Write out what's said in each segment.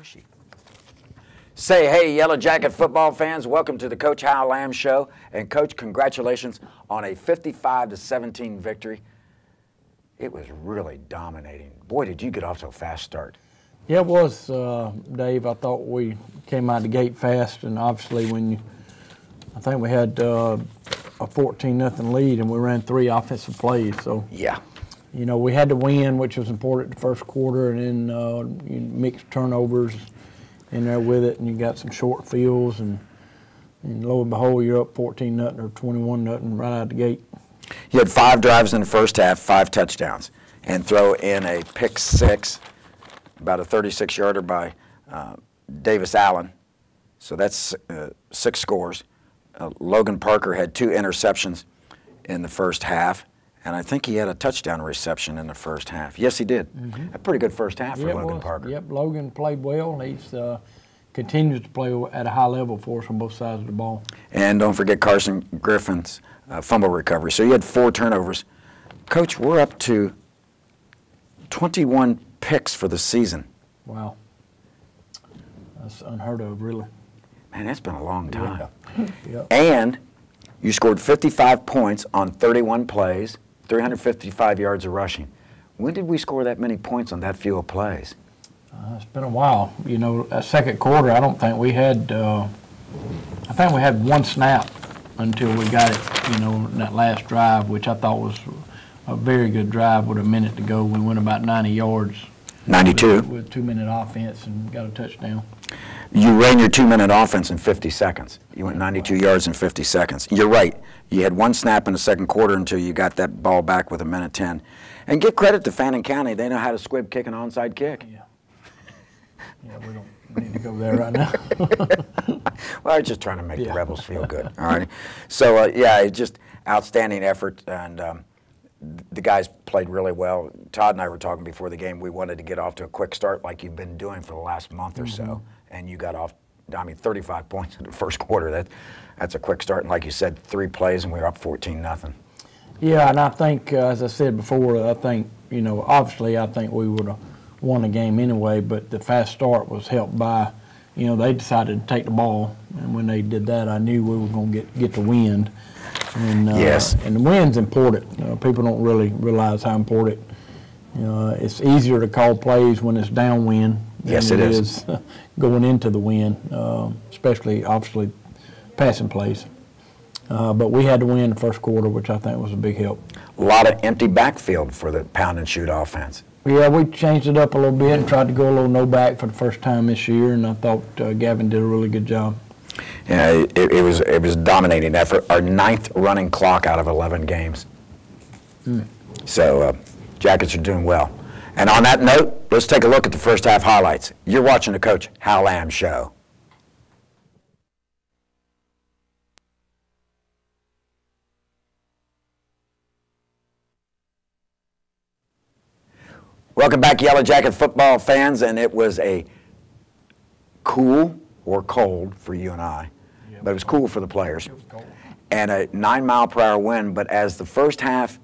pushy. Say hey, Yellow Jacket football fans. Welcome to the Coach Hal Lamb Show. And, Coach, congratulations on a 55-17 victory. It was really dominating. Boy, did you get off to a fast start. Yeah, it was, Dave. I thought we came out the gate fast, and obviously when I think we had a 14-0 lead, and we ran 3 offensive plays. So yeah, you know, we had to win, which was important the first quarter, and then you mixed turnovers in there with it, and you got some short fields, and lo and behold, you're up 14-0 or 21-0 right out the gate. You had 5 drives in the first half, 5 touchdowns, and throw in a pick 6, about a 36-yarder by Davis Allen. So that's 6 scores. Logan Parker had 2 interceptions in the first half, and I think he had a touchdown reception in the first half. Yes, he did. A pretty good first half for Logan Parker. Yep, Logan played well, and he's continues to play at a high level for us on both sides of the ball. And don't forget Carson Griffin's fumble recovery. So you had 4 turnovers. Coach, we're up to 21 picks for the season. Wow. That's unheard of, really. Man, that's been a long time. Yeah. Yep. And you scored 55 points on 31 plays, 355 yards of rushing. When did we score that many points on that few of plays? It's been a while. You know, that second quarter, I don't think we had, I think we had 1 snap until we got it, you know, in that last drive, which I thought was a very good drive with a minute to go. We went about 90 yards. 92. With 2-minute offense and got a touchdown. You ran your 2-minute offense in 50 seconds. You went 92 yards in 50 seconds. You're right. You had 1 snap in the second quarter until you got that ball back with a minute 10. And give credit to Fannin County. They know how to squib kick an onside kick. Yeah. Yeah, we don't need to go there right now. Well, I was just trying to make the Rebels feel good. All right. So, yeah, it's just outstanding effort, and the guys played really well. Todd and I were talking before the game. We wanted to get off to a quick start like you've been doing for the last month or so, and you got off, 35 points in the first quarter. That's a quick start, and like you said, 3 plays, and we were up 14-0. Yeah, and I think, as I said before, I think, you know, obviously I think we would have won the game anyway, but the fast start was helped by, you know, they decided to take the ball, and when they did that, I knew we were going to get the wind. And, yes. And the wind's important. You know, people don't really realize how important. You know, it's easier to call plays when it's downwind than yes, it is going into the wind, especially, obviously, passing plays. But we had to win the first quarter, which I think was a big help. A lot of empty backfield for the pound-and-shoot offense. Yeah, we changed it up a little bit and tried to go a little no-back for the first time this year, and I thought Gavin did a really good job. Yeah, it was a dominating effort. Our 9th running clock out of 11 games. So Jackets are doing well. And on that note, let's take a look at the first half highlights. You're watching the Coach Hal Lamb Show. Welcome back, Yellow Jacket football fans, and it was a cool or cold for you and I, but it was cool for the players. It was cold. And a 9-mile-per-hour wind, but as the first half,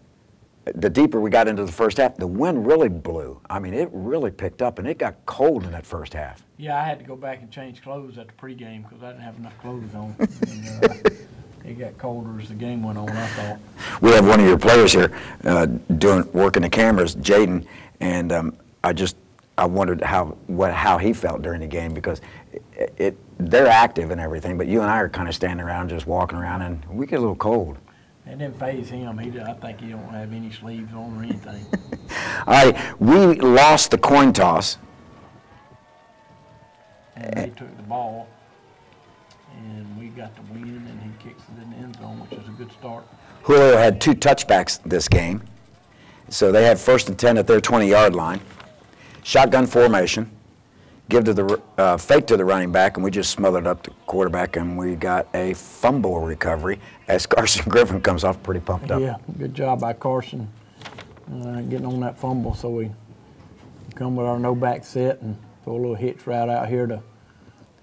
the deeper we got into the first half, the wind really blew. I mean, it really picked up, and it got cold in that first half. Yeah, I had to go back and change clothes at the pregame because I didn't have enough clothes on. And, it got colder as the game went on, I thought. We have one of your players here working the cameras, Jaden, and I wondered how he felt during the game, because they're active and everything, but you and I are kind of standing around, just walking around, and we get a little cold. It didn't faze him. I think he don't have any sleeves on or anything. All right, we lost the coin toss. And they took the ball, and we got the win, and he kicks it in the end zone, which is a good start. Julio had 2 touchbacks this game, so they had 1st and 10 at their 20-yard line. Shotgun formation, give to the fake to the running back, and we just smothered up the quarterback, and we got a fumble recovery as Carson Griffin comes off pretty pumped up. Yeah, good job by Carson getting on that fumble. So we come with our no-back set and throw a little hitch route out here to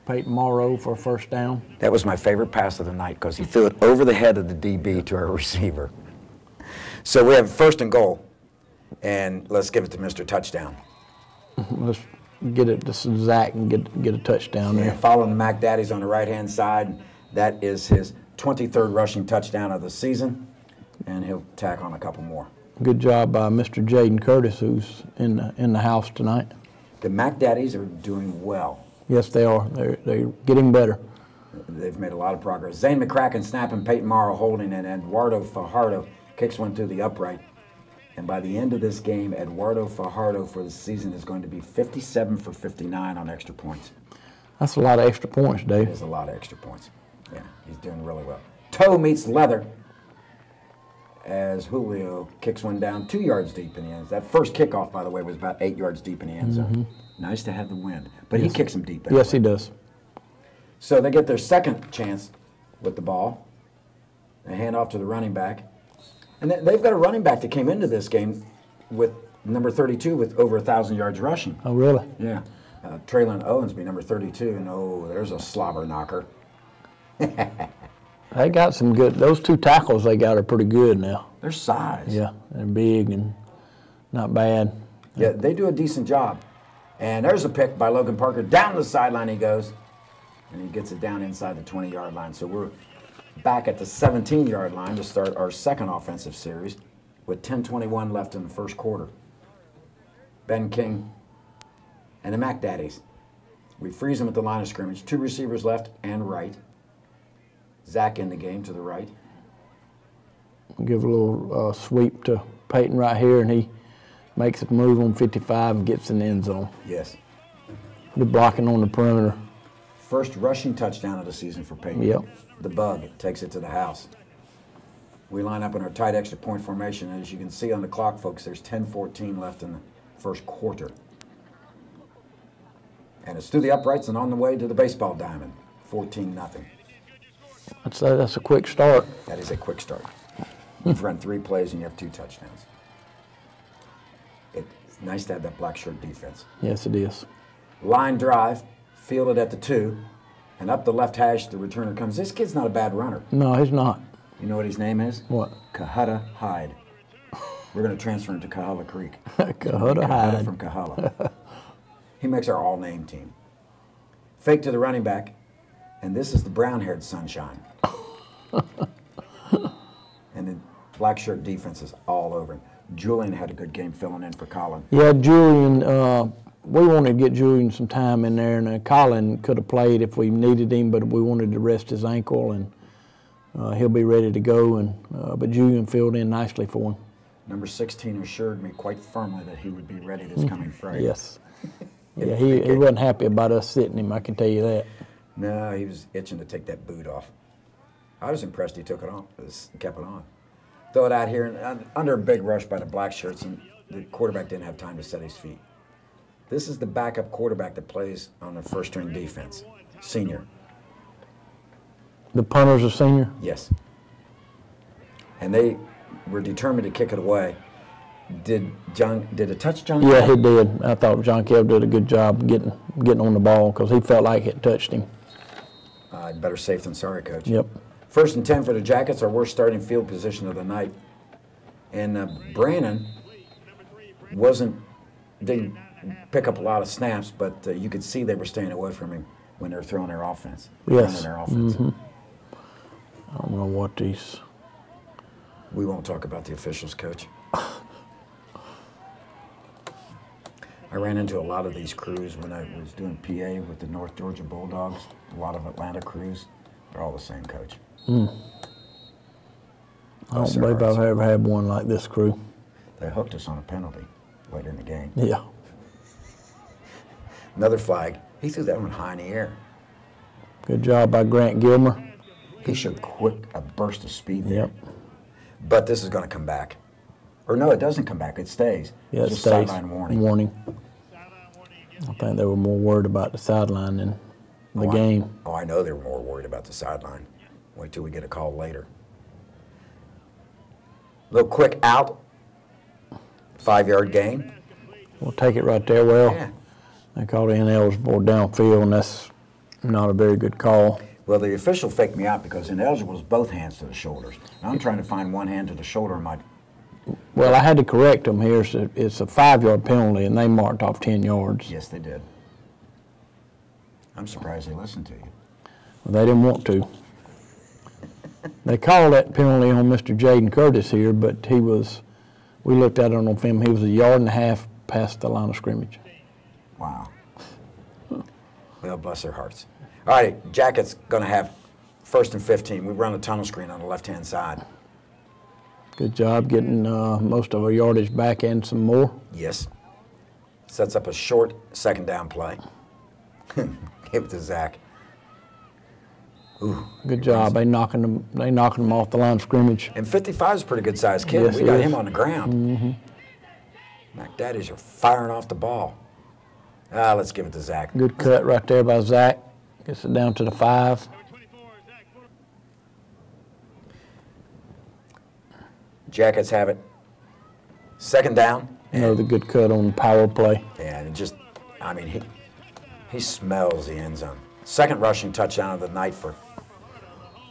Peyton Morrow for a first down. That was my favorite pass of the night because he threw it over the head of the DB to our receiver. So we have 1st and goal, and let's give it to Mr. Touchdown. Let's get it to Zach and get a touchdown there. Following the Mac Daddies on the right-hand side, that is his 23rd rushing touchdown of the season, and he'll tack on a couple more. Good job by Mr. Jaden Curtis, who's in the house tonight. The Mac Daddies are doing well. Yes, they are. They're getting better. They've made a lot of progress. Zane McCracken snapping, Peyton Morrow holding, and Eduardo Fajardo kicks one through the upright. And by the end of this game, Eduardo Fajardo for the season is going to be 57 for 59 on extra points. That's a lot of extra points, Dave. There's a lot of extra points. Yeah, he's doing really well. Toe meets leather as Julio kicks one down 2 yards deep in the end. That first kickoff, by the way, was about 8 yards deep in the end zone. Nice to have the wind. But he kicks them deep. Anyway. Yes, he does. So they get their second chance with the ball. They hand off to the running back. And they've got a running back that came into this game with number 32 with over 1,000 yards rushing. Oh, really? Yeah. Traylon Owensby, number 32, and there's a slobber knocker. They got some good, those two tackles they got are pretty good now. Their size. Yeah, they're big and not bad. Yeah, they do a decent job. And there's a pick by Logan Parker. Down the sideline he goes, and he gets it down inside the 20-yard line. So we're back at the 17-yard line to start our second offensive series with 10:21 left in the first quarter. Ben King and the Mac Daddies. We freeze them at the line of scrimmage. 2 receivers left and right. Zach in the game to the right. Give a little sweep to Peyton right here, and he makes a move on 55 and gets in the end zone. Yes. Good blocking on the perimeter. First rushing touchdown of the season for Peyton. Yep. The bug takes it to the house. We line up in our tight extra point formation, and as you can see on the clock, folks, there's 10:14 left in the first quarter. And it's through the uprights and on the way to the baseball diamond. 14-0. I'd say that's a quick start. That is a quick start. You've run 3 plays and you have 2 touchdowns. It's nice to have that black shirt defense. Yes, it is. Line drive, fielded at the 2, and up the left hash, the returner comes. This kid's not a bad runner. No, he's not. You know what his name is? What? Kahutta Hyde. We're going to transfer him to Kahala Creek. Kahutta Hyde. From Kahala. He makes our all-name team. Fake to the running back, and this is the brown-haired sunshine. And the black shirt defense is all over him. Julian had a good game filling in for Colin. Yeah, Julian, we wanted to get Julian some time in there, and Colin could have played if we needed him, but we wanted to rest his ankle, and he'll be ready to go. And but Julian filled in nicely for him. Number 16 assured me quite firmly that he would be ready this coming Friday. Yes. Yeah, he wasn't happy about us sitting him, I can tell you that. No, he was itching to take that boot off. I was impressed he took it on, kept it on. Throw it out here, and under a big rush by the black shirts, and the quarterback didn't have time to set his feet. This is the backup quarterback that plays on the first-string defense, senior. The punter's a senior? Yes. And they were determined to kick it away. Did it touch John? Yeah, he did. I thought John Kell did a good job getting on the ball because he felt like it touched him. Better safe than sorry, Coach. Yep. 1st and 10 for the Jackets, our worst starting field position of the night. And Brannon didn't pick up a lot of snaps, but you could see they were staying away from him when they were throwing their offense. Yes. Their offense. I don't know what these... We won't talk about the officials, Coach. I ran into a lot of these crews when I was doing PA with the North Georgia Bulldogs. A lot of Atlanta crews. They're all the same, Coach. I don't believe I've ever had one like this crew. They hooked us on a penalty late in the game. Yeah. Another flag. He threw that one high in the air. Good job by Grant Gilmer. He showed a burst of speed there. Yep. But this is going to come back. Or no, it doesn't come back. It stays. Yeah, it just stays. Sideline warning. I think they were more worried about the sideline than the game. I know they were more worried about the sideline. Wait till we get a call later. Little quick out. 5-yard gain. We'll take it right there. Well, Yeah. they called it ineligible downfield, and that's not a very good call. Well, the official faked me out because ineligible was both hands to the shoulders. And I'm trying to find one hand to the shoulder of my... Well, I had to correct them here. So it's a 5-yard penalty, and they marked off 10 yards. Yes, they did. I'm surprised they listened to you. Well, they didn't want to. They called that penalty on Mr. Jaden Curtis here, but we looked at it on film, he was 1.5 yards past the line of scrimmage. Wow. Well, bless their hearts. All right, Jacket's going to have 1st and 15. We run a tunnel screen on the left-hand side. Good job getting most of our yardage back and some more. Yes. Sets up a short 2nd down play. Give it to Zach. Ooh, good job. They knocking them off the line of scrimmage. And 55 is a pretty good sized kid. Yes, we got him on the ground. Mac Daddies are firing off the ball. Let's give it to Zach. Good cut right there by Zach. Gets it down to the 5. Jackets have it. 2nd down. Another good cut on the power play. And it just, I mean, he smells the end zone. 2nd rushing touchdown of the night for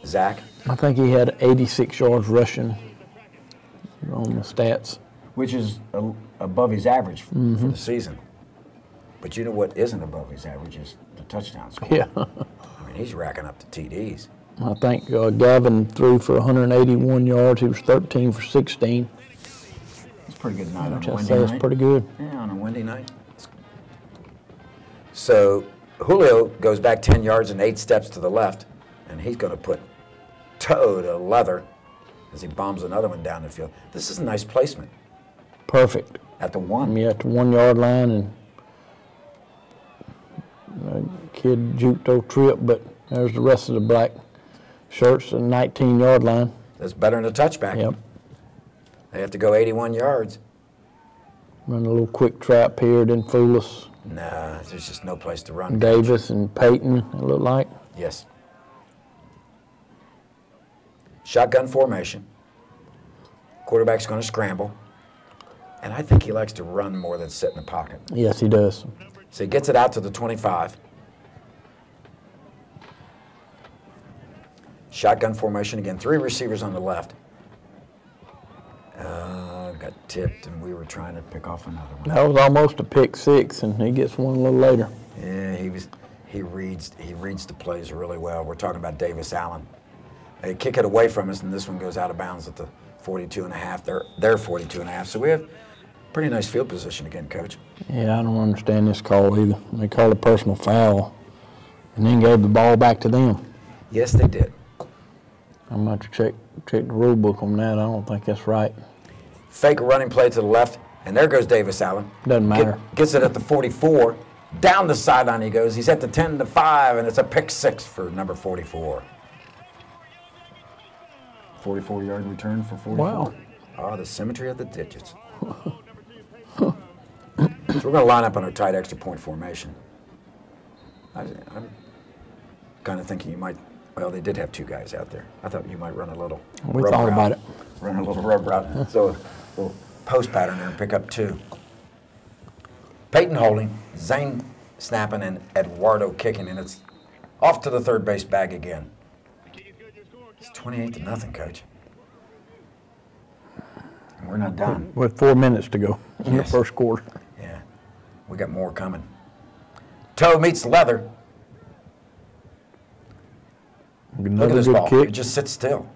Zach. I think he had 86 yards rushing on the stats. Which is above his average for the season. But you know what isn't above his average is the touchdown score. Yeah. I mean, he's racking up the TDs. I think Gavin threw for 181 yards. He was 13 for 16. It's a pretty good night on a Which I windy say night. is pretty good. Yeah, on a windy night. So Julio goes back 10 yards and 8 steps to the left, and he's going to put toe to leather as he bombs another one down the field. This is a nice placement. Perfect. At the 1. Yeah, at the 1 yard line, and the kid juked old Trip, but there's the rest of the black shirts, the 19 yard line. That's better than a touchback. Yep. They have to go 81 yards. Run a little quick trap here, didn't fool us. Nah, there's just no place to run. Davis and Peyton, it looked like. Yes. Shotgun formation. Quarterback's going to scramble. And I think he likes to run more than sit in the pocket. Yes, he does. So he gets it out to the 25. Shotgun formation again. 3 receivers on the left. Got tipped, and we were trying to pick off another one. That was almost a pick 6, and he gets one a little later. Yeah, he reads the plays really well. We're talking about Davis Allen. They kick it away from us, and this one goes out of bounds at the 42.5. They're 42.5. So we have pretty nice field position again, Coach. Yeah, I don't understand this call either. They called a personal foul and then gave the ball back to them. Yes, they did. I'm going to check the rule book on that. I don't think that's right. Fake a running play to the left, and there goes Davis Allen. Doesn't matter. Gets it at the 44. Down the sideline he goes. He's at the 10-5, and it's a pick 6 for number 44. 44-yard return for 44. Wow. Oh, the symmetry of the digits. So we're going to line up on our tight extra point formation. I'm kind of thinking you might, well, they did have 2 guys out there. I thought you might run a little We thought about it. Run a little rub route. So a little post pattern there and pick up 2. Peyton holding, Zane snapping, and Eduardo kicking, and it's off to the third base bag again. It's 28-0, Coach. And we're not done. With 4 minutes to go in the first quarter. Yeah, we got more coming. Toe meets leather. Look at this ball. Kick. It just sits still.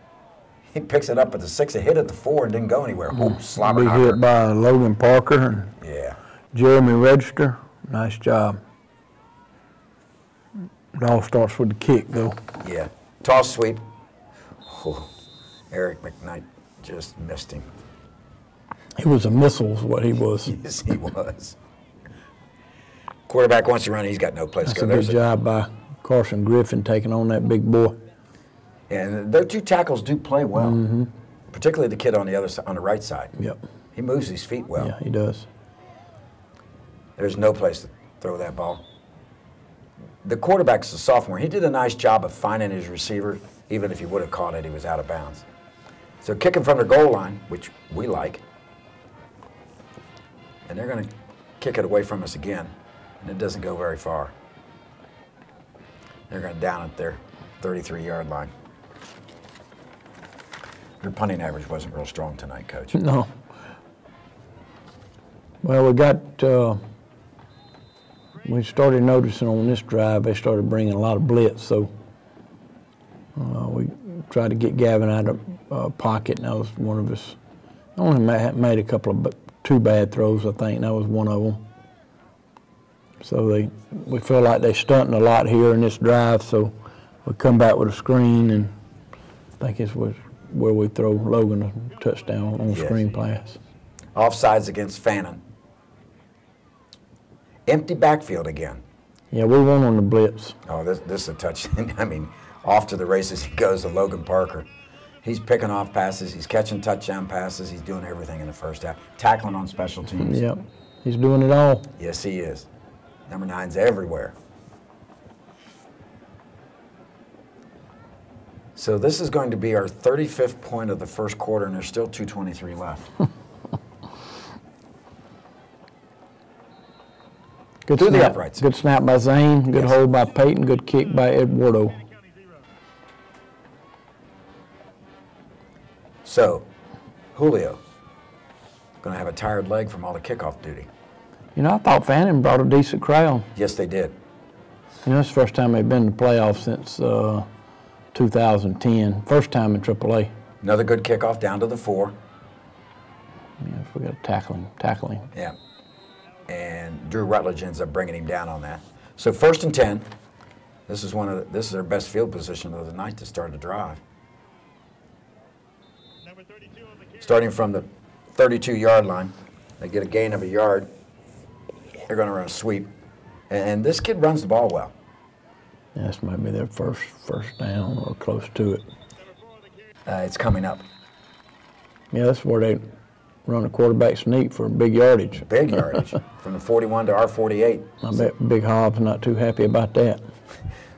He picks it up at the 6. It hit at the 4 and didn't go anywhere. Oh, slobber Big knocker. hit by Logan Parker and Yeah. Jeremy Register. Nice job. It all starts with the kick, though. Yeah. Toss sweep. Oh, Eric McKnight just missed him. He was a missile is what he was. Yes, he was. Quarterback wants to run. He's got no place That's to a go. good job by Carson Griffin taking on that big boy. And their 2 tackles do play well, particularly the kid on the other side, on the right side. Yep. He moves his feet well. Yeah, he does. There's no place to throw that ball. The quarterback's a sophomore. He did a nice job of finding his receiver. Even if he would have caught it, he was out of bounds. So kicking from the goal line, which we like. And they're going to kick it away from us again. And it doesn't go very far. They're going to down at their 33-yard line. Your punting average wasn't real strong tonight, Coach. No. Well, we got we started noticing on this drive they started bringing a lot of blitz, so we tried to get Gavin out of pocket, and that was one of his. Only made a couple of 2 bad throws, I think, and that was one of them. So we feel like they're stunting a lot here in this drive, so we come back with a screen, and I think it was where we throw Logan a touchdown on a screen pass. Offsides against Fannin. Empty backfield again. Yeah, we won on the blitz. Oh, this is a touchdown. I mean, off to the races he goes to Logan Parker. He's picking off passes. He's catching touchdown passes. He's doing everything in the first half. Tackling on special teams. Yep, he's doing it all. Yes, he is. Number 9's everywhere. So this is going to be our 35th point of the first quarter, and there's still 2:23 left. Good Through snap. the uprights. Good snap by Zane. Good hold by Peyton. Good kick by Eduardo. So, Julio, going to have a tired leg from all the kickoff duty. You know, I thought Fannin brought a decent crowd. Yes, they did. You know, it's the first time they've been to the playoffs since 2010. First time in AAA. Another good kickoff down to the 4. Yeah, we got tackling. Yeah. And Drew Rutledge ends up bringing him down on that. So 1st and 10. This is their best field position of the night to start the drive. Starting from the 32-yard line, they get a gain of a yard. They're going to run a sweep, and this kid runs the ball well. Yeah, this might be their first down or close to it. It's coming up. Yeah, that's where they run a quarterback sneak for big yardage. Big yardage from the 41 to our 48. I bet Big Hobbs not too happy about that.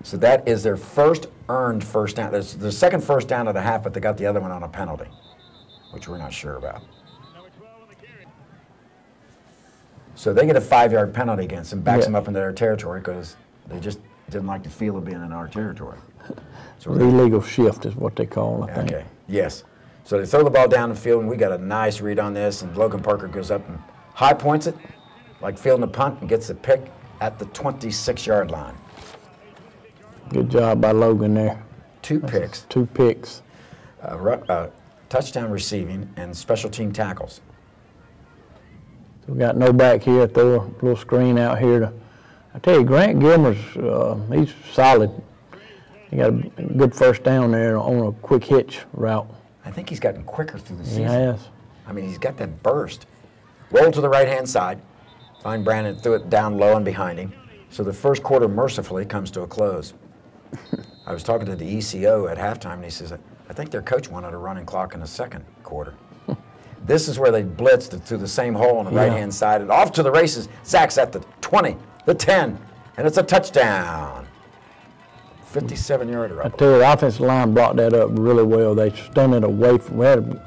So that is their first earned first down. There's the second first down of the half, but they got the other one on a penalty, which we're not sure about. So they get a 5-yard penalty against them, backs them up into their territory because they just didn't like the feel of being in our territory. So the illegal shift is what they call it, I think. Okay, yes. So they throw the ball down the field, and we got a nice read on this, and Logan Parker goes up and high points it, like fielding a punt, and gets the pick at the 26-yard line. Good job by Logan there. 2 picks. 2 picks. Touchdown receiving and special team tackles. So we got no back here, throw a little screen out here. I tell you, Grant Gilmer's, he's solid. He got a good first down there on a quick hitch route. I think he's gotten quicker through the season. He has. I mean, he's got that burst. Roll to the right-hand side. Find Brandon, threw it down low and behind him. So the first quarter mercifully comes to a close. I was talking to the ECO at halftime, and he says, I think their coach wanted a running clock in the second quarter. This is where they blitzed through the same hole on the right-hand side, and off to the races. Zach's at the 20, the 10, and it's a touchdown. 57-yarder. I tell you, the offensive line brought that up really well. They stunned it away from when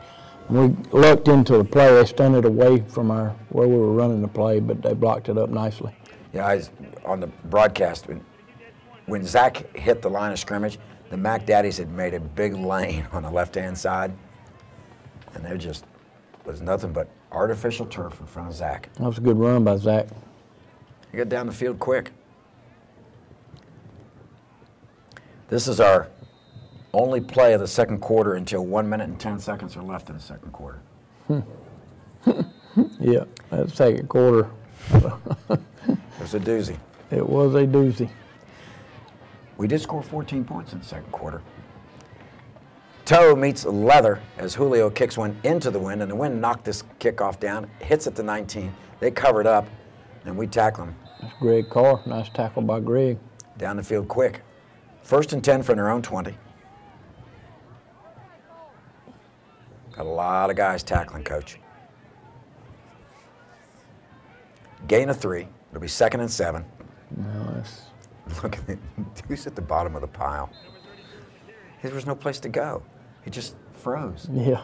we looked into the play. They stunned it away from where we were running the play, but they blocked it up nicely. Yeah, on the broadcast, when Zach hit the line of scrimmage, the Mac Daddies had made a big lane on the left-hand side, and there just was nothing but artificial turf in front of Zach. That was a good run by Zach. He got down the field quick. This is our only play of the second quarter until 1 minute and 10 seconds are left in the second quarter. Yeah, that second quarter. It was a doozy. It was a doozy. We did score 14 points in the second quarter. Toe meets leather as Julio kicks one into the wind, and the wind knocked this kickoff down, hits at the 19. They covered up, and we tackle him. That's Greg Carr. Nice tackle by Greg. Down the field quick. 1st and 10 from their own 20. Got a lot of guys tackling, Coach. Gain of 3. It'll be 2nd and 7. Nice. Look at it. Who's at the bottom of the pile? There was no place to go. He just froze. Yeah.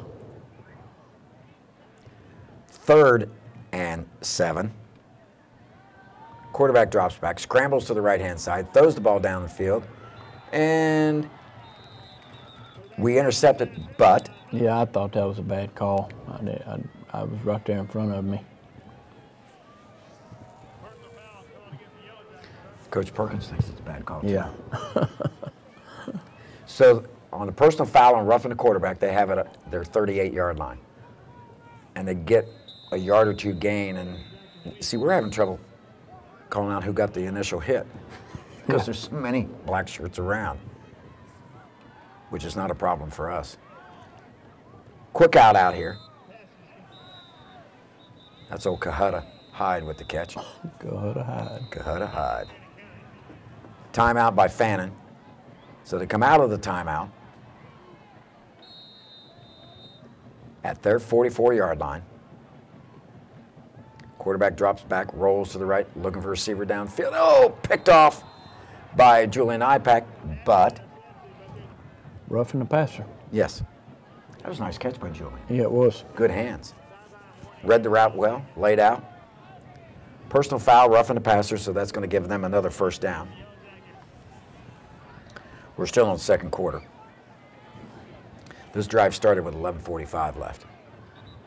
3rd and 7. Quarterback drops back, scrambles to the right-hand side, throws the ball down the field, and we intercept it, but... Yeah, I thought that was a bad call. I was right there in front of me. Coach Perkins thinks it's a bad call, too. Yeah. So on a personal foul on roughing the quarterback, they have it at their 38-yard line. And they get a yard or two gain. And see, we're having trouble calling out who got the initial hit because there's so many black shirts around, which is not a problem for us. Quick out here. That's old Cahuta Hyde with the catch. Cahuta Hyde. Cahuta Hyde. Timeout by Fannin. So they come out of the timeout at their 44-yard line. Quarterback drops back, rolls to the right, looking for a receiver downfield. Oh, picked off by Julian Ipack, but... Roughing the passer. Yes. That was a nice catch by Julian. Yeah, it was. Good hands. Read the route well, laid out. Personal foul, roughing the passer, so that's going to give them another first down. We're still in the second quarter. This drive started with 11:45 left.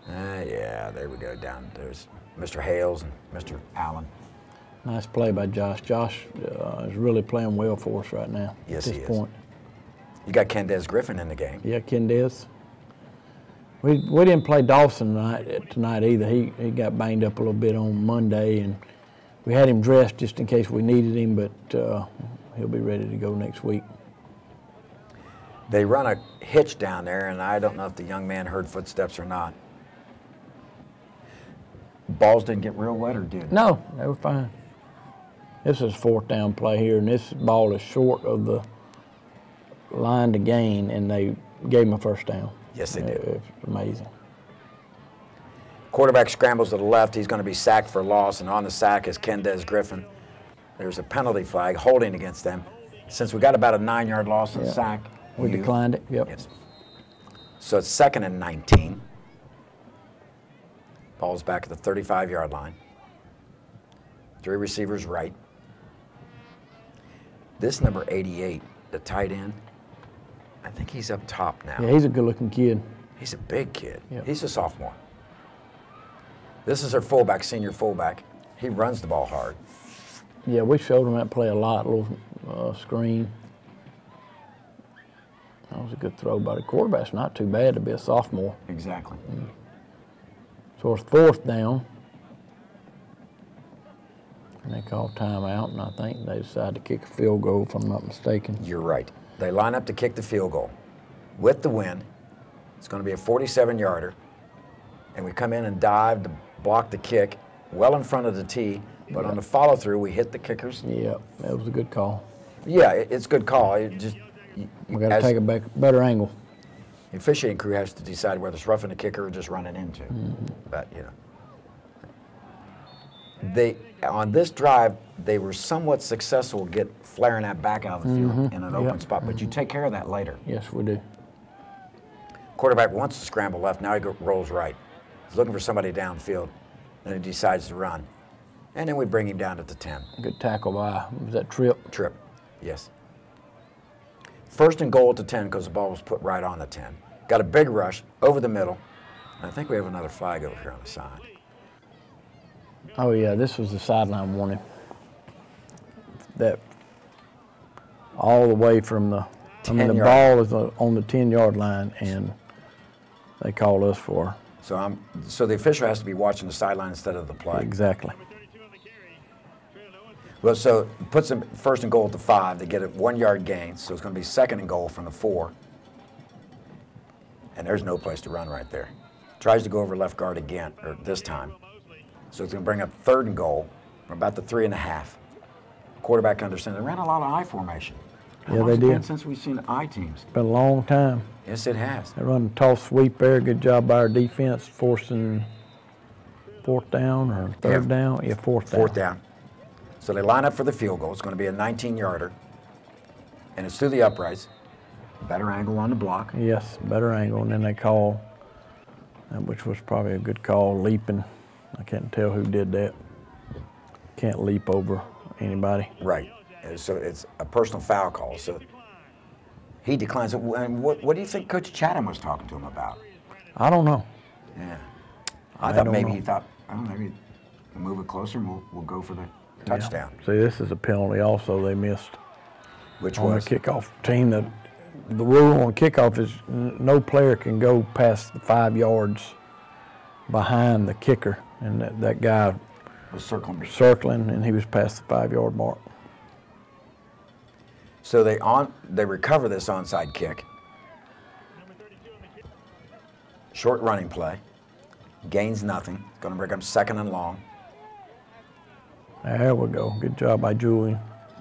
Yeah, there we go. Down there's Mr. Hales and Mr. Allen. Nice play by Josh. Josh is really playing well for us right now. Yes, at he this is. point. You got Kendez Griffin in the game. Yeah, Kendez. We didn't play Dawson tonight either. He got banged up a little bit on Monday, and we had him dressed just in case we needed him, but he'll be ready to go next week. They run a hitch down there, and I don't know if the young man heard footsteps or not. Balls didn't get real wet, or did? No, they were fine. This is fourth down play here, and this ball is short of the line to gain, and they gave him a first down. Yes, they did. It's amazing. Quarterback scrambles to the left. He's going to be sacked for loss, and on the sack is Kendez Griffin. There's a penalty flag holding against them. Since we got about a 9-yard loss on sack, we declined it. Yep. Yes. So it's 2nd and 19. Ball's back at the 35-yard line. 3 receivers right. This number 88, the tight end, I think he's up top now. Yeah, he's a good-looking kid. He's a big kid. Yep. He's a sophomore. This is our fullback, senior fullback. He runs the ball hard. Yeah, we showed him that play a lot, little screen. That was a good throw by the quarterback. Not too bad to be a sophomore. Exactly. So it's fourth down. And they call timeout, and I think they decided to kick a field goal, if I'm not mistaken. You're right. They line up to kick the field goal. With the wind, it's going to be a 47-yarder. And we come in and dive to block the kick well in front of the tee. But on the follow-through, we hit the kickers. Yeah, that was a good call. Yeah, it's a good call. It just We got to take a better angle. The officiating crew has to decide whether it's roughing the kicker or just running into. But, you know. On this drive, they were somewhat successful flaring that back out of the field in an open spot. But you take care of that later. Yes, we do. Quarterback wants to scramble left. Now he rolls right. He's looking for somebody downfield. Then he decides to run. And then we bring him down to the 10. Good tackle by, was that Tripp? Tripp, yes. 1st and goal at the 10 because the ball was put right on the 10. Got a big rush over the middle. And I think we have another flag over here on the side. Oh, yeah, this was the sideline warning. That all the way from the, the ball is on the 10-yard line, and they call us for. So the official has to be watching the sideline instead of the play. Exactly. Well, so it puts them 1st and goal at the 5. They get a 1-yard gain, so it's going to be 2nd and goal from the 4. And there's no place to run right there. Tries to go over left guard again, or this time. So it's going to bring up 3rd and goal from about the 3.5. Quarterback understands. They ran a lot of I formation. Yeah, they did. Been since we've seen I teams. It's been a long time. Yes, it has. They run a toss sweep there. Good job by our defense, forcing 4th down or 3rd down. Yeah, 4th down. 4th down. So they line up for the field goal. It's going to be a 19-yarder. And it's through the uprights. Better angle on the block. Yes, better angle. And then they call, which was probably a good call, leaping. I can't tell who did that. Can't leap over anybody. Right. So it's a personal foul call. So he declines it. And what do you think Coach Chatham was talking to him about? I don't know. Yeah. I thought maybe he thought, I don't know, maybe move it closer and we'll go for the touchdown. Yeah. See, this is a penalty also they missed. Which on was? the kickoff team. The rule on kickoff is no player can go past the 5 yards behind the kicker, and that guy Was circling, and he was past the 5-yard mark. So they recover this onside kick. Short running play. Gains nothing. Going to bring up 2nd and long. There we go. Good job by Julian.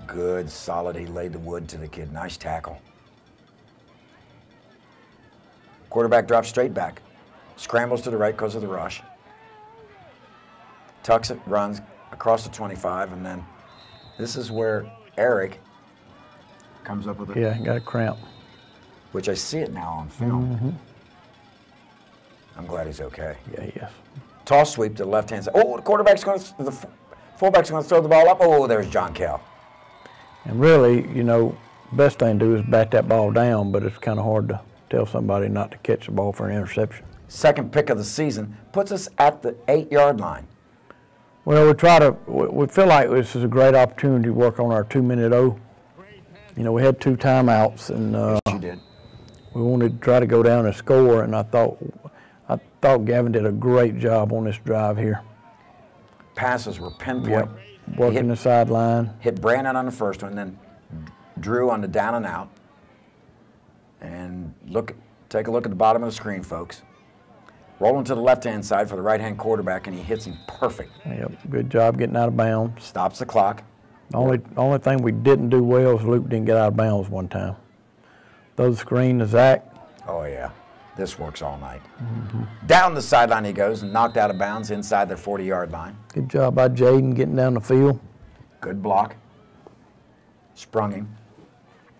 Good, solid. He laid the wood to the kid. Nice tackle. Quarterback drops straight back. Scrambles to the right because of the rush. Tucks it, runs across the 25, and then this is where Eric comes up with it. Yeah, got a cramp. Which I see it now on film. Mm-hmm. I'm glad he's okay. Yeah, yes. Toss sweep to the left-hand side. Oh, the fullback's going to throw the ball up. Oh, there's John Kell. And really, you know, best thing to do is bat that ball down, but it's kind of hard to tell somebody not to catch the ball for an interception. Second pick of the season puts us at the 8-yard line. Well, we feel like this is a great opportunity to work on our 2-minute O. You know, we had 2 timeouts, and Yes, you did. we wanted to try to go down and score, and I thought Gavin did a great job on this drive here. Passes were pinpoint. Yep. Working the sideline. Hit Brandon on the first one, then Drew on the down and out. And take a look at the bottom of the screen, folks. Rolling to the left-hand side for the right-hand quarterback, and he hits him perfect. Yep, good job getting out of bounds. Stops the clock. Only thing we didn't do well is Luke didn't get out of bounds one time. Throw the screen to Zach. Oh, yeah. This works all night. Mm-hmm. Down the sideline he goes and knocked out of bounds inside their 40-yard line. Good job by Jaden getting down the field. Good block. Sprung him.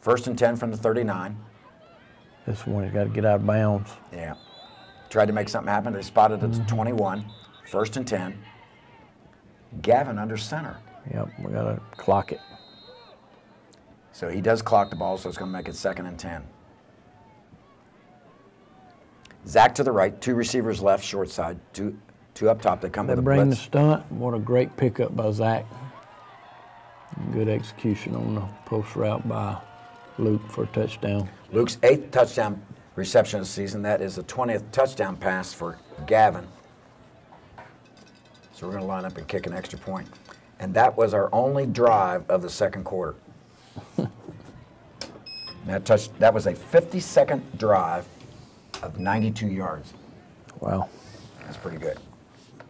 1st and 10 from the 39. This one he's got to get out of bounds. Yeah. Tried to make something happen. They spotted it at 21. 1st and 10. Gavin under center. Yep, we got to clock it. So he does clock the ball, so it's going to make it 2nd and 10. Zach to the right, 2 receivers left, short side, two up top. They come with a bring blitz. the stunt. What a great pickup by Zach. Good execution on the post route by Luke for a touchdown. Luke's 8th touchdown reception of the season. That is the 20th touchdown pass for Gavin. So we're going to line up and kick an extra point. And that was our only drive of the 2nd quarter. That was a 50-second drive of 92 yards. Wow. That's pretty good.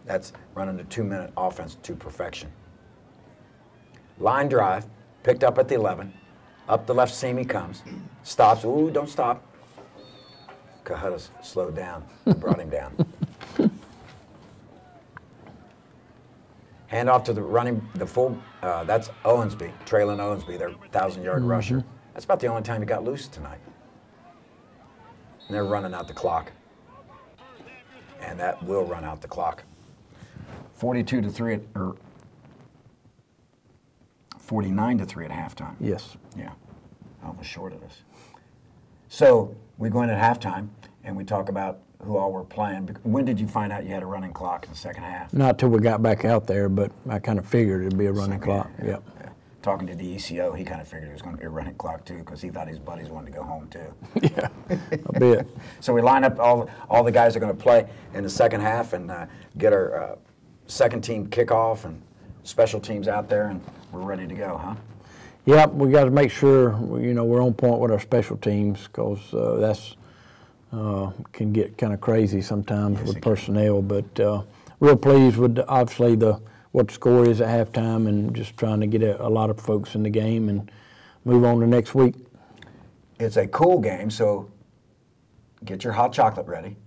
That's running the 2-minute offense to perfection. Line drive, picked up at the 11. Up the left seam he comes. Stops. Ooh, don't stop. Cahutta's slowed down. Brought him down. Hand off to that's Owensby, Traylon Owensby, their 1,000-yard rusher. That's about the only time he got loose tonight. And they're running out the clock. And that will run out the clock. 42-3 or 49-3 at halftime. Yes. Yeah, I was short of this. So we go in at halftime and we talk about who all were playing. When did you find out you had a running clock in the second half? Not till we got back out there, but I kind of figured it'd be a running clock. Yeah. Yep. Yeah. Talking to the ECO, he kind of figured it was going to be a running clock too, because he thought his buddies wanted to go home too. Yeah, a bit. So we line up all the guys that are going to play in the second half and get our second team kickoff and special teams out there, and we're ready to go, huh? Yep, we got to make sure we're on point with our special teams, because that's can get kind of crazy sometimes with personnel. But real pleased with obviously what the score is at halftime, and just trying to get a lot of folks in the game and move on to next week. It's a cool game, so get your hot chocolate ready,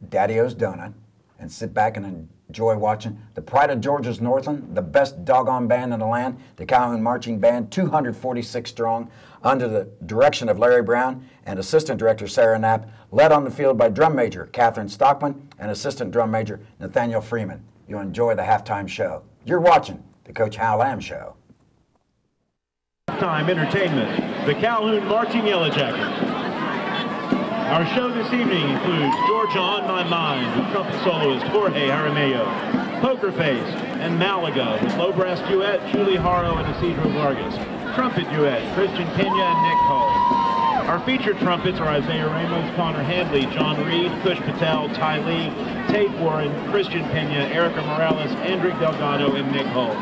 Daddy-O's donut, and sit back and enjoy watching the pride of Georgia's Northland, the best doggone band in the land, the Calhoun Marching Band, 246 strong, under the direction of Larry Brown and Assistant Director Sarah Knapp, led on the field by Drum Major Catherine Stockman and Assistant Drum Major Nathaniel Freeman. You'll enjoy the halftime show. You're watching the Coach Hal Lamb Show. Halftime entertainment, the Calhoun Marching Yellow Jackets. Our show this evening includes Georgia on My Mind with trumpet soloist Jorge Jaramillo, Poker Face, and Malaga. With low brass duet, Julie Haro and Isidro Vargas. Trumpet duet, Christian Pena and Nick Hull. Our featured trumpets are Isaiah Ramos, Connor Handley, John Reed, Kush Patel, Ty Lee, Tate Warren, Christian Pena, Erica Morales, Andrick Delgado, and Nick Hull.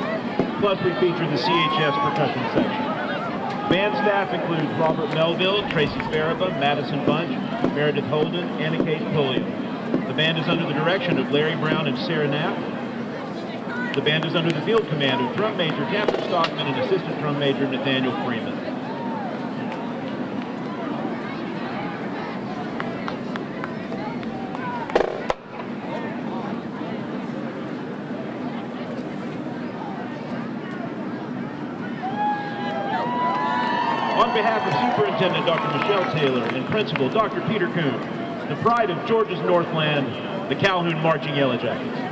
Plus, we feature the CHS percussion section. Band staff includes Robert Melville, Tracy Faraba, Madison Bunch, Meredith Holden, and Kate Pulliam. The band is under the direction of Larry Brown and Sarah Knapp. The band is under the field command of Drum Major Catherine Stockman and Assistant Drum Major Nathaniel Freeman. On behalf of Superintendent Dr. Michelle Taylor and Principal Dr. Peter Kuhn, the pride of Georgia's Northland, the Calhoun Marching Yellow Jackets.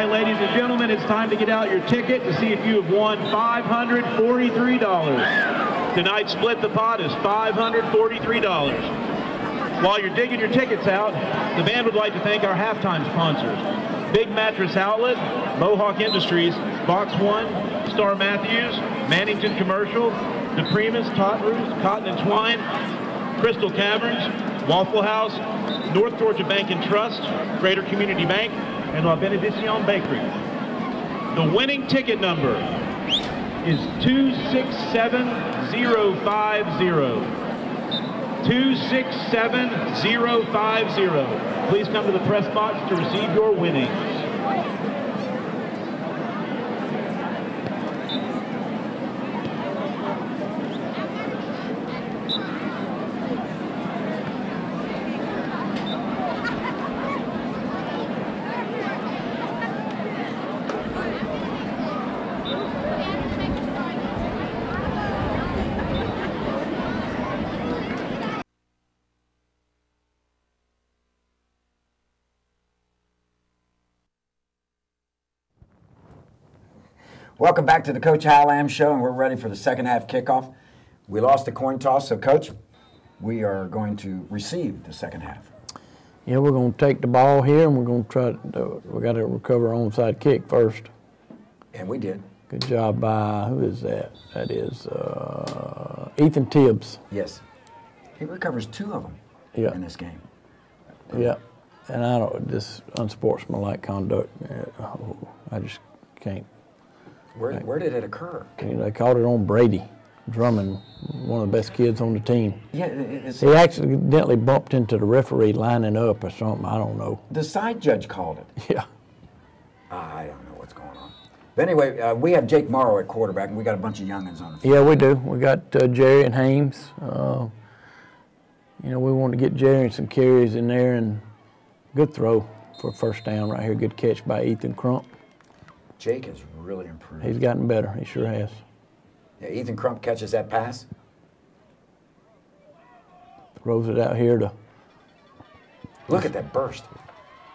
right, ladies and gentlemen, it's time to get out your ticket to see if you have won $543. Tonight's Split the Pot is $543. While you're digging your tickets out, the band would like to thank our halftime sponsors: Big Mattress Outlet, Mohawk Industries, Box One, Star Matthews, Mannington Commercial, DePrimus, Tot Roost, Cotton and Twine, Crystal Caverns, Waffle House, North Georgia Bank and Trust, Greater Community Bank, and La Benedicion Bakery. The winning ticket number is 267050. 267050. Please come to the press box to receive your winnings. Welcome back to the Coach Hal Lamb Show, and we're ready for the second half kickoff. We lost the coin toss, so Coach, we are going to receive the second half. Yeah, we're going to take the ball here, and we're going to try to, we got to recover our onside kick first. And we did. Good job by, who is that? That is Ethan Tibbs. Yes. He recovers 2 of them in this game. Yeah. And I don't, this unsportsmanlike conduct, I just can't. Where did it occur? They called it on Brady Drummond, one of the best kids on the team. Yeah, he accidentally bumped into the referee lining up or something. I don't know. The side judge called it. Yeah. I don't know what's going on. But anyway, we have Jake Morrow at quarterback, and we got a bunch of youngins on the field. Yeah, we do. We got Jerry and Hames. We want to get Jerry some carries in there, and good throw for first down right here. Good catch by Ethan Crump. Jake has really improved. He's gotten better. He sure has. Yeah, Ethan Crump catches that pass. Throws it out here to. Look at that burst.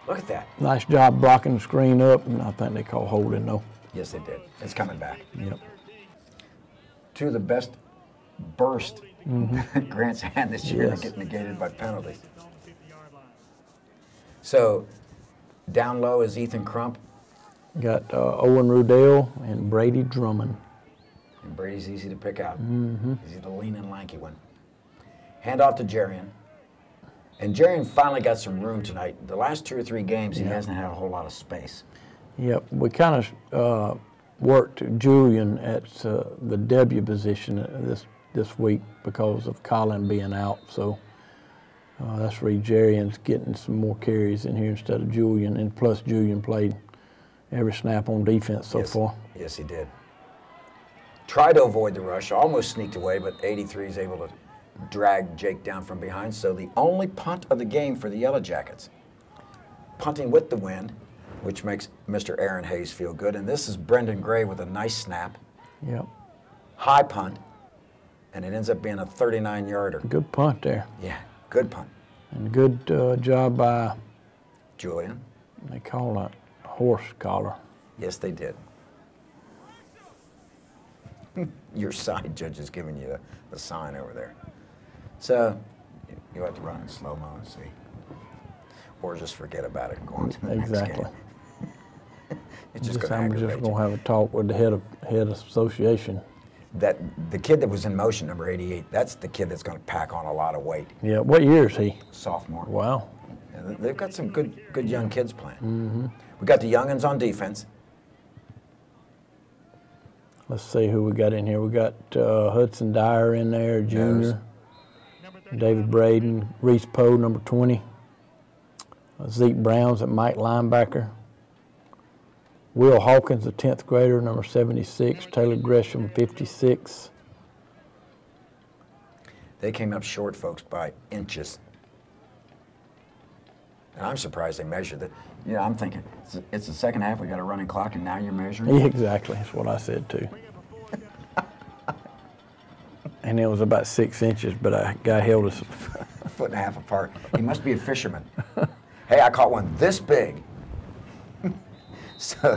Look at that. Nice job blocking the screen up, and I think they call holding though. Yes, they did. It's coming back. Yep. 2 of the best burst Grant's had this year that get negated by penalties. So, down low is Ethan Crump. Got Owen Rudell and Brady Drummond. And Brady's easy to pick out. He's the lean and lanky one. Hand off to Jarian. And Jarian finally got some room tonight. The last 2 or 3 games, he hasn't had a whole lot of space. Yep, we kind of worked Julian at the W position this week because of Colin being out. So that's where Jarian's getting some more carries in here instead of Julian. And plus, Julian played every snap on defense so far. Yes, he did. Tried to avoid the rush, almost sneaked away, but 83 is able to drag Jake down from behind. So the only punt of the game for the Yellow Jackets. Punting with the wind, which makes Mr. Aaron Hayes feel good. And this is Brendan Gray with a nice snap. Yep. High punt, and it ends up being a 39-yarder. Good punt there. Yeah, good punt. And good job by Julian. They call it a horse collar. Yes, they did. Your side judge is giving you the sign over there. So you have to run in slow-mo and see. Or just forget about it and go on to the next game. It's just I'm just going to have a talk with the head of association. That the kid that was in motion, number 88, that's the kid that's going to pack on a lot of weight. Yeah, what year is he? Sophomore. Wow. Yeah, they've got some good young kids playing. We got the youngins on defense. Let's see who we got in here. We got Hudson Dyer in there, junior. David Braden, Reese Poe, number 20. Zeke Brown's at Mike linebacker. Will Hawkins, a 10th grader, number 76. Taylor Gresham, 56. They came up short, folks, by inches. And I'm surprised they measured it. You know, I'm thinking, it's the second half, we got a running clock, and now you're measuring? Yeah, exactly. That's what I said, too. And it was about 6 inches, but a guy held us. A foot and a half apart. He must be a fisherman. Hey, I caught one this big. So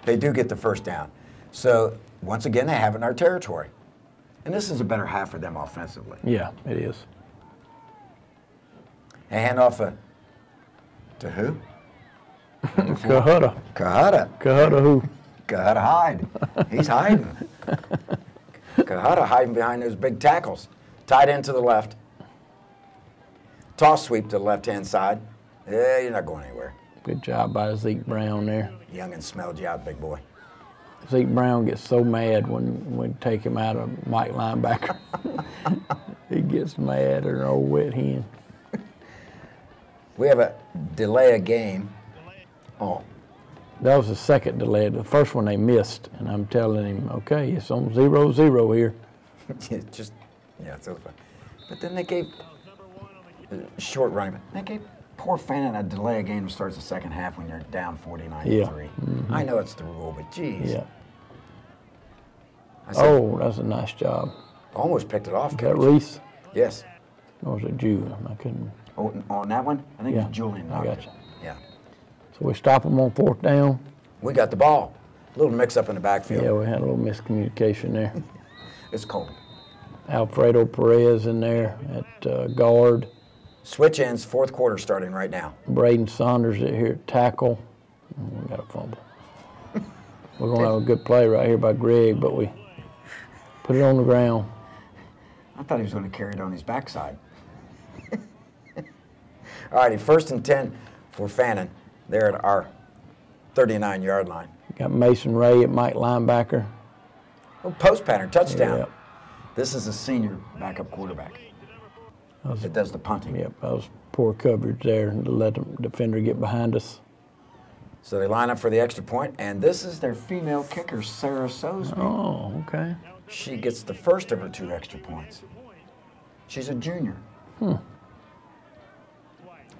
they do get the first down. So once again, they have it in our territory. And this is a better half for them offensively. Yeah, it is. And hand off to who? Kahutta. Kahutta. Kahutta who? Kahutta hide. He's hiding. Kahutta hiding behind those big tackles. Tight end to the left. Toss sweep to the left-hand side. Yeah, you're not going anywhere. Good job by Zeke Brown there. Youngin smelled you out, big boy. Zeke Brown gets so mad when we take him out of Mike linebacker. He gets mad at an old wet hen. We have a delay a game. Oh. That was the second delay. The first one they missed, and I'm telling him, okay, it's on 0-0 here. It's so fun. But then they gave short running. They gave poor Fannin a delay a game that starts the second half when you're down 49-3. I know it's the rule, but geez. Yeah. Said, that's a nice job. Almost picked it off, Is Coach. that Reese? Yes. Or was it Julian? I couldn't. Oh, on that one? I think it's Julian. I got you. Yeah. So we stop them on 4th down. We got the ball. A little mix-up in the backfield. Yeah, we had a little miscommunication there. It's cold. Alfredo Perez in there at guard. Switch ends, fourth quarter starting right now. Braden Saunders here at tackle. We got a fumble. We're going to have a good play right here by Greg, but we put it on the ground. I thought he was going to carry it on his backside. All righty, 1st and 10 for Fannin. They're at our 39-yard line. Got Mason Ray at Mike linebacker. Oh, post pattern, touchdown. Yep. This is a senior backup quarterback. It does the punting. Yep, that was poor coverage there to let the defender get behind us. So they line up for the extra point, and this is their female kicker, Sarah Sosby. Oh, okay. She gets the first of her 2 extra points. She's a junior.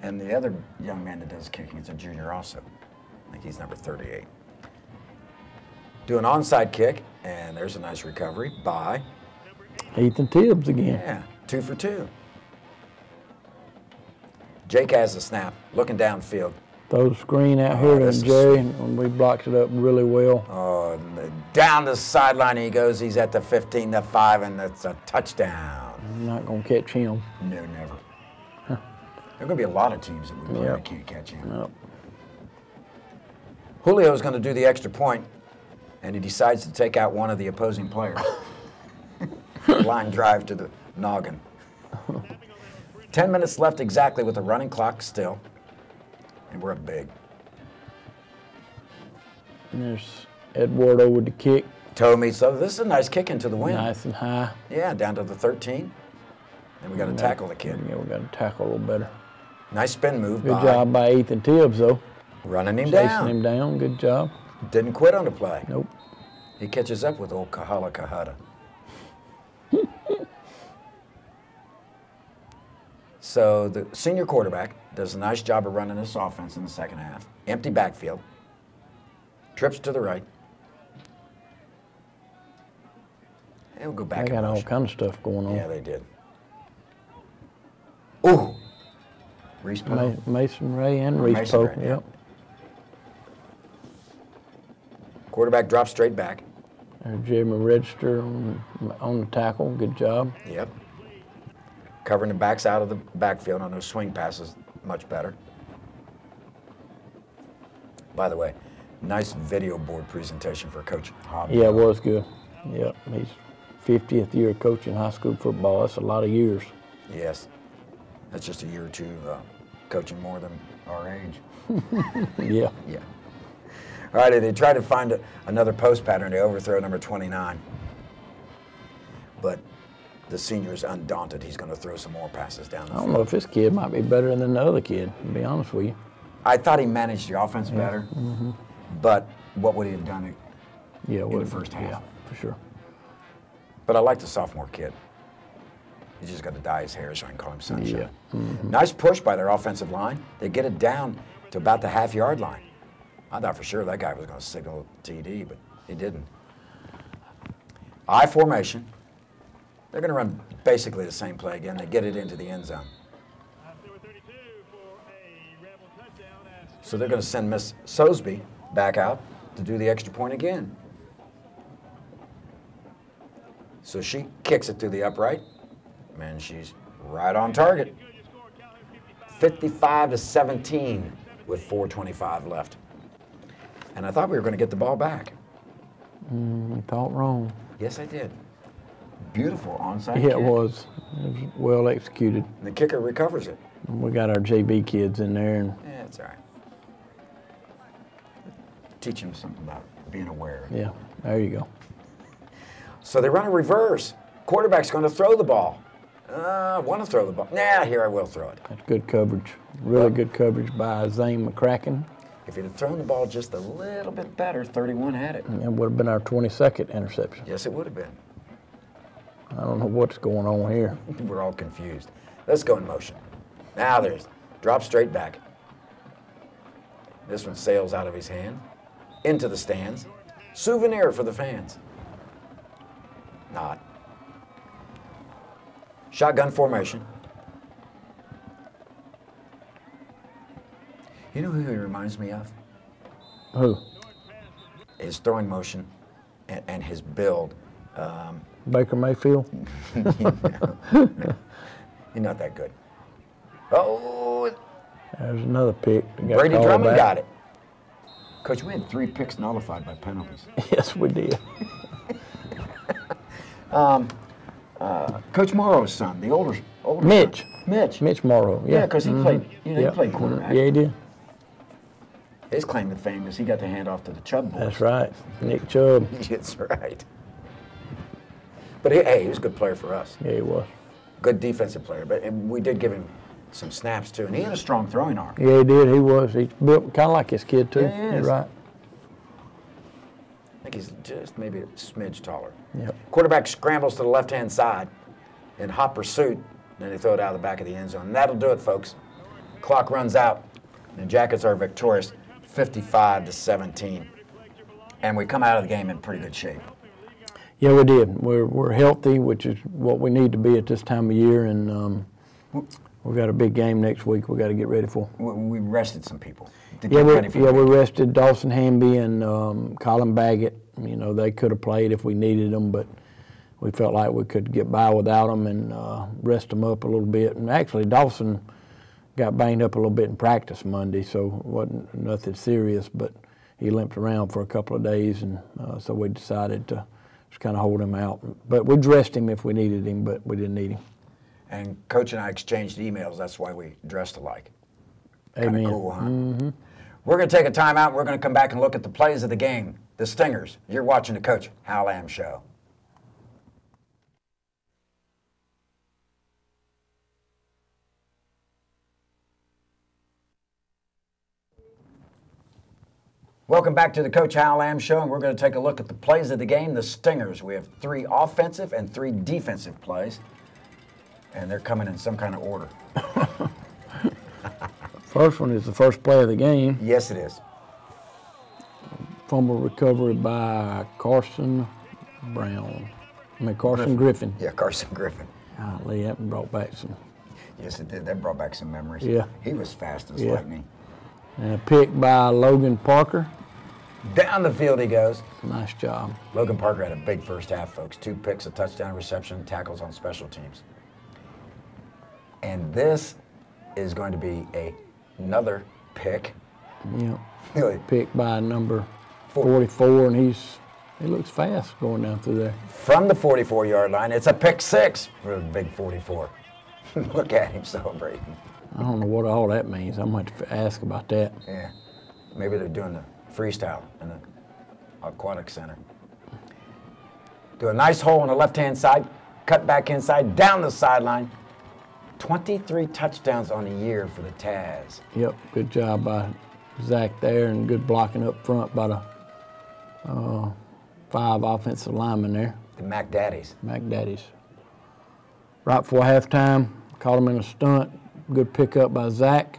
And the other young man that does kicking is a junior also. I think he's number 38. Do an onside kick, and there's a nice recovery by Ethan Tibbs again. Yeah, 2 for 2. Jake has the snap, looking downfield. Throw the screen out here to Jerry, and we blocked it up really well. Oh, down the sideline he goes. He's at the 15, the 5, and that's a touchdown. I'm not going to catch him. No, never. There are going to be a lot of teams that we play that can't catch him. Yep. Julio's going to do the extra point, and he decides to take out one of the opposing players. Line drive to the noggin. 10 minutes left exactly with the running clock still, and we're up big. And there's Eduardo with the kick. Toe meets so this is a nice kick into the wind. Nice and high. Yeah, down to the 13. And we got to tackle the kid. Yeah, we got to tackle a little better. Nice spin move. Good job by Ethan Tibbs, though. Running him Chasing down. him down. Good job. Didn't quit on the play. Nope. He catches up with old Kahala Kahada. So the senior quarterback does a nice job of running this offense in the second half. Empty backfield. Trips to the right. And we'll go back. They got all kind of stuff going on. Yeah, they did. Ooh. Reese Poe. Mason Ray and Reese Mason Poe. Ray, yeah. Yep. Quarterback drops straight back. There's Jeremy Register on the tackle. Good job. Yep. Covering the backs out of the backfield on those swing passes much better. By the way, nice video board presentation for Coach Hobby. Yeah, it was good. Yep. He's 50th year coaching high school football. That's a lot of years. Yes. That's just a year or two coaching more than our age. Yeah. Yeah. All righty, they try to find another post pattern. They overthrow number 29. But the senior is undaunted. He's going to throw some more passes down the I don't field. know if this kid might be better than the other kid, to be honest with you. I thought he managed the offense better, but what would he have done Yeah, in the first half? Yeah, for sure. But I like the sophomore kid. He's just got to dye his hair so I can call him Sunshine. Yeah. Nice push by their offensive line. They get it down to about the half-yard line. I thought for sure that guy was going to signal TD, but he didn't. I formation. They're going to run basically the same play again. They get it into the end zone. So they're going to send Miss Sosby back out to do the extra point again. So she kicks it to the upright, and she's right on target. 55-17 with 4:25 left. And I thought we were going to get the ball back. You thought wrong. Yes, I did. Beautiful onside Yeah, kick. it was. It was well executed. And the kicker recovers it. We got our JV kids in there, and Yeah, it's all right. Teach them something about being aware. yeah, there you go. So they run a reverse. Quarterback's going to throw the ball. Want to throw the ball. Nah, here I will throw it. That's good coverage. Really good coverage by Zane McCracken. If he'd have thrown the ball just a little bit better, 31 had it. It would have been our 22nd interception. Yes, it would have been. I don't know what's going on here. We're all confused. Let's go in motion. Now there's drop straight back. This one sails out of his hand into the stands. Souvenir for the fans. Not. Shotgun formation. You know who he reminds me of? Who? his throwing motion and his build. Baker Mayfield? He's not that good. Oh, there's another pick. Brady Drummond got it. Coach, we had 3 picks nullified by penalties. Yes, we did. Coach Morrow's son, the older Mitch. Son. Mitch Morrow. Yeah, because he played. He played quarterback. Yeah, he did. His claim to fame is he got the handoff to the Chubb boys. That's right, Nick Chubb. That's right. But he was a good player for us. Yeah, he was. Good defensive player, but we did give him some snaps too, and he had a strong throwing arm. Yeah, he did. He was. He's built kind of like his kid too. Yeah, he is. Right. I think he's just maybe a smidge taller. Yep. Quarterback scrambles to the left-hand side in hot pursuit, then they throw it out of the back of the end zone. And that'll do it, folks. Clock runs out, and the Jackets are victorious, 55-17. And we come out of the game in pretty good shape. Yeah, we did. We're healthy, which is what we need to be at this time of year, and we've got a big game next week we got to get ready for. We rested some people. We rested Dawson Hamby and Colin Baggett. You know, they could have played if we needed them, but we felt like we could get by without them and rest them up a little bit. And actually, Dawson got banged up a little bit in practice Monday, so it wasn't nothing serious, but he limped around for a couple of days, and so we decided to just kind of hold him out. But we dressed him if we needed him, but we didn't need him. And Coach and I exchanged emails. That's why we dressed alike. Amen. Kind of cool, huh? Mm-hmm. We're going to take a timeout. We're going to come back and look at the plays of the game, the Stingers. You're watching the Coach Hal Lamb Show. Welcome back to the Coach Hal Lamb Show, and we're going to take a look at the plays of the game, the Stingers. We have 3 offensive and 3 defensive plays, and they're coming in some kind of order. First one is the first play of the game. Yes, it is. Fumble recovery by Carson Griffin. Yeah, Carson Griffin. Golly, that brought back some. Yes, it did. That brought back some memories. Yeah. He was fast as lightning. And a pick by Logan Parker. Down the field he goes. Nice job. Logan Parker had a big first half, folks. 2 picks, a touchdown reception, tackles on special teams. And this is going to be another pick. Yeah. Really? Pick by number 44, and he looks fast going down through there. From the 44-yard line, it's a pick 6 for the big 44. Look at him celebrating. I don't know what all that means. I'm going to have to ask about that. Yeah. Maybe they're doing the freestyle in the aquatic center. Do a nice hole on the left-hand side, cut back inside, down the sideline. 23 touchdowns on the year for the Taz. Yep, good job by Zach there, and good blocking up front by the 5 offensive linemen there. The Mac Daddies. Right before halftime, caught him in a stunt. Good pickup by Zach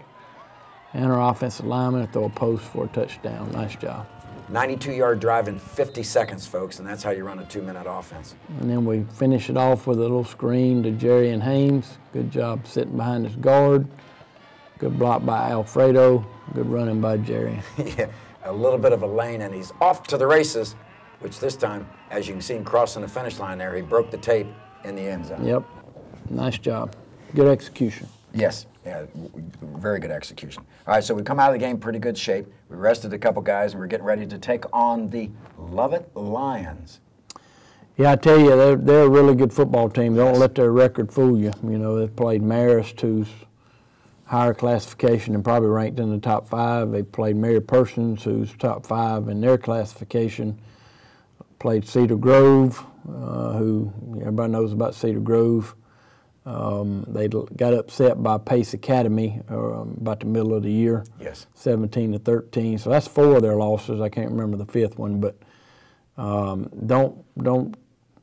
and our offensive lineman to throw a post for a touchdown. Nice job. 92-yard drive in 50 seconds, folks, and that's how you run a 2-minute offense. And then we finish it off with a little screen to Jerry and Hames. Good job sitting behind his guard. Good block by Alfredo. Good running by Jerry. Yeah, a little bit of a lane, and he's off to the races, which this time, as you can see him crossing the finish line there, he broke the tape in the end zone. Yep. Nice job. Good execution. Yes, yeah, very good execution. All right, so we come out of the game pretty good shape. We rested a couple guys, and we're getting ready to take on the Lovett Lions. Yeah, I tell you, they're a really good football team. Don't let their record fool you. You know, they've played Marist, who's higher classification and probably ranked in the top 5. They played Mary Persons, who's top 5 in their classification. Played Cedar Grove, who everybody knows about Cedar Grove. They got upset by Pace Academy about the middle of the year. Yes. 17-13. So that's 4 of their losses. I can't remember the 5th one, but don't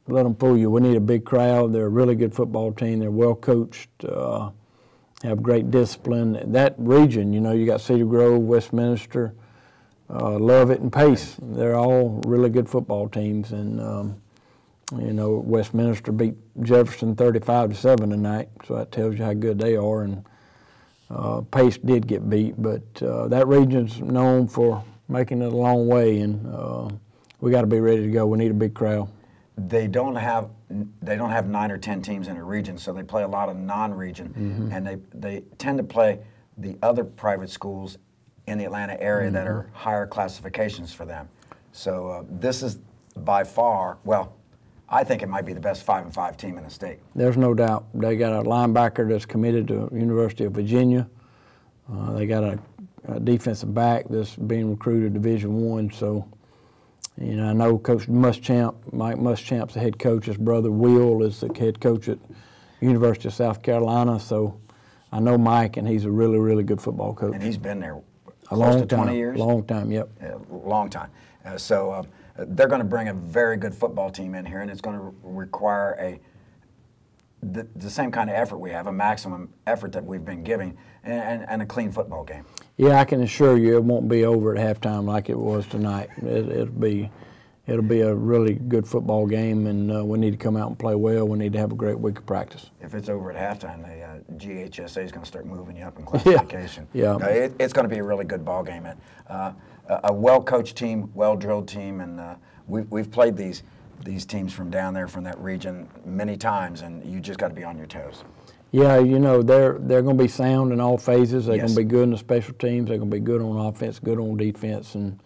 let them fool you. We need a big crowd. They're a really good football team. They're well coached, have great discipline. That region, you know, you got Cedar Grove, Westminster, Lovett, and Pace. They're all really good football teams, and you know, Westminster beat Jefferson 35-7 tonight, so that tells you how good they are. And Pace did get beat, but that region's known for making it a long way, and we got to be ready to go. We need a big crowd. They don't have 9 or 10 teams in a region, so they play a lot of non-region, and they tend to play the other private schools in the Atlanta area that are higher classifications for them. So this is by far, well, I think it might be the best 5-5 team in the state. There's no doubt. They got a linebacker that's committed to University of Virginia. They got a defensive back that's being recruited Division I. So, you know, I know Coach Muschamp, Mike Muschamp's the head coach. His brother Will is the head coach at University of South Carolina. So I know Mike, and he's a really, really good football coach. And he's been there a long to 20 time. years? Long time, yep. Long time. So they're going to bring a very good football team in here, and it's going to require the same kind of effort we have, a maximum effort that we've been giving, and a clean football game. Yeah, I can assure you it won't be over at halftime like it was tonight. It'll be a really good football game, and we need to come out and play well. We need to have a great week of practice. If it's over at halftime, the GHSA is going to start moving you up in classification. Yeah. It's going to be a really good ball game. A well-coached team, well-drilled team, and we've played these teams from down there, from that region, many times, and you just got to be on your toes. Yeah, you know, they're going to be sound in all phases. They're Yes. going to be good in the special teams. They're going to be good on offense, good on defense, and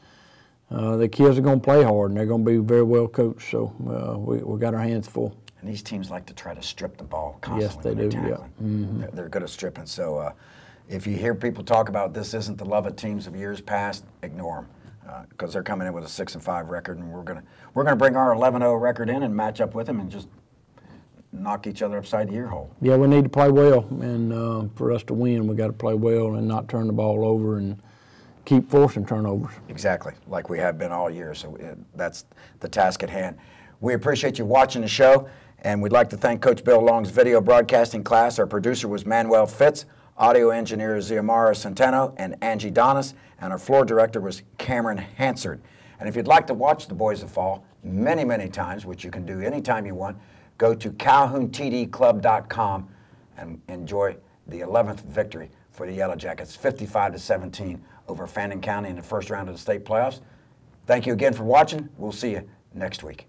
the kids are going to play hard, and they're going to be very well coached. So we got our hands full. And these teams like to try to strip the ball constantly. Yes, they when they're do. Yeah. tackling. They're good at stripping. So if you hear people talk about this isn't the Lovett teams of years past, ignore them, because they're coming in with a 6-5 record, and we're gonna bring our 11-0 record in and match up with them and just knock each other upside the ear hole. Yeah, we need to play well, and for us to win, we got to play well and not turn the ball over and keep forcing turnovers. Exactly, like we have been all year. So that's the task at hand. We appreciate you watching the show, and we'd like to thank Coach Bill Long's video broadcasting class. Our producer was Manuel Fitz, audio engineer Xiomara Centeno and Angie Donis, and our floor director was Cameron Hansard. And if you'd like to watch the Boys of Fall many, many times, which you can do anytime you want, go to CalhounTDClub.com and enjoy the 11th victory for the Yellow Jackets, 55-17 over Fannin County in the first round of the state playoffs. Thank you again for watching. We'll see you next week.